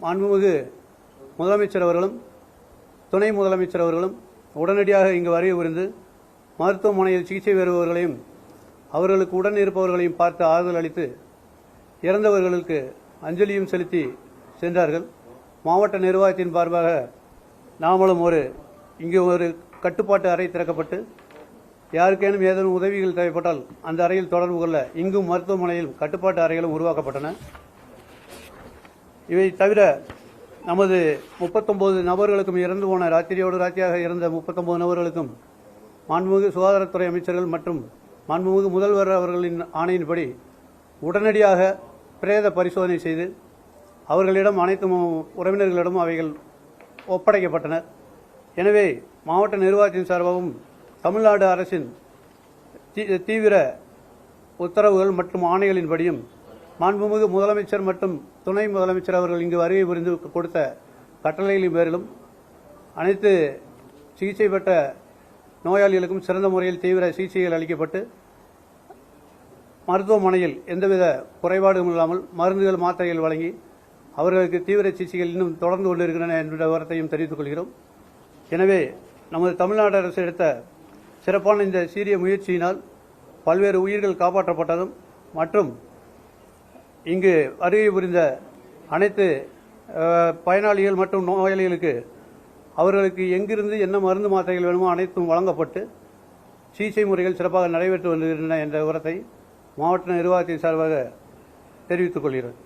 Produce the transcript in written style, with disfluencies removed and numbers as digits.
மாண்புமிகு முதலமைச்சர் அவர்களும் துணை முதலமைச்சர் அவர்களும் உடனடியாக இங்கு வருகை புரிந்து மருத்துவமனையில் சிகிச்சை பெறுபவர்களையும் அவர்களுக்கு உடன் இருப்பவர்களையும் பார்த்து ஆறுதல் அளித்து இறந்தவர்களுக்கு அஞ்சலியும் செலுத்தி சென்றார்கள். மாவட்ட நிர்வாகத்தின் சார்பாக நாமளும் இங்கு ஒரு கட்டுப்பாட்டு அறை திறக்கப்பட்டு யாருக்கேனும் ஏதேனும் உதவிகள் தேவைப்பட்டால் அந்த அறையில் தொடர்பு கொள்ள இங்கும் மருத்துவமனையில் கட்டுப்பாட்டு அறைகளும் உருவாக்கப்பட்டன. இவை தவிர நமது 39 நபர்களுக்கும் இறந்து போன ராத்திரியோடு ராத்திரியாக இறந்த 39 நபர்களுக்கும் மாண்புமிகு சுகாதாரத்துறை அமைச்சர்கள் மற்றும் மாண்புமிகு முதல்வர் அவர்களின் ஆணையின்படி உடனடியாக பிரேத பரிசோதனை செய்து அவர்களிடம் அனைத்து உறவினர்களிடம் அவைகள் ஒப்படைக்கப்பட்டன. எனவே மாவட்ட நிர்வாகத்தின் சார்பாகவும் தமிழ்நாடு அரசின் தீவிர உத்தரவுகள் மற்றும் ஆணைகளின்படியும் மாண்புமிகு முதலமைச்சர் மற்றும் துணை முதலமைச்சர் அவர்கள் இங்கு வருகை புரிந்து கொடுத்த கட்டளைகளின் பேரிலும் அனைத்து சிகிச்சை பெற்ற நோயாளிகளுக்கும் சிறந்த முறையில் தீவிர சிகிச்சைகள் அளிக்கப்பட்டு மருத்துவமனையில் எந்தவித குறைபாடும் இல்லாமல் மருந்துகள் மாத்திரைகள் வழங்கி அவர்களுக்கு தீவிர சிகிச்சைகள் இன்னும் தொடர்ந்து கொண்டிருக்கின்றன என்ற விவரத்தையும் தெரிவித்துக் கொள்கிறோம். எனவே நமது தமிழ்நாடு அரசு எடுத்த சிறப்பான இந்த சீரிய முயற்சியினால் பல்வேறு உயிர்கள் காப்பாற்றப்பட்டதும் மற்றும் இங்கு வருகை புரிந்த அனைத்து பயனாளிகள் மற்றும் நோயாளிகளுக்கு அவர்களுக்கு எங்கிருந்து என்ன மருந்து மாத்திரைகள் வேணுமோ அனைத்தும் வழங்கப்பட்டு சிகிச்சை முறைகள் சிறப்பாக நடைபெற்று வருகின்றன என்ற விவரத்தை மாவட்ட நிர்வாகத்தின் சார்பாக தெரிவித்துக் கொள்கிறேன்.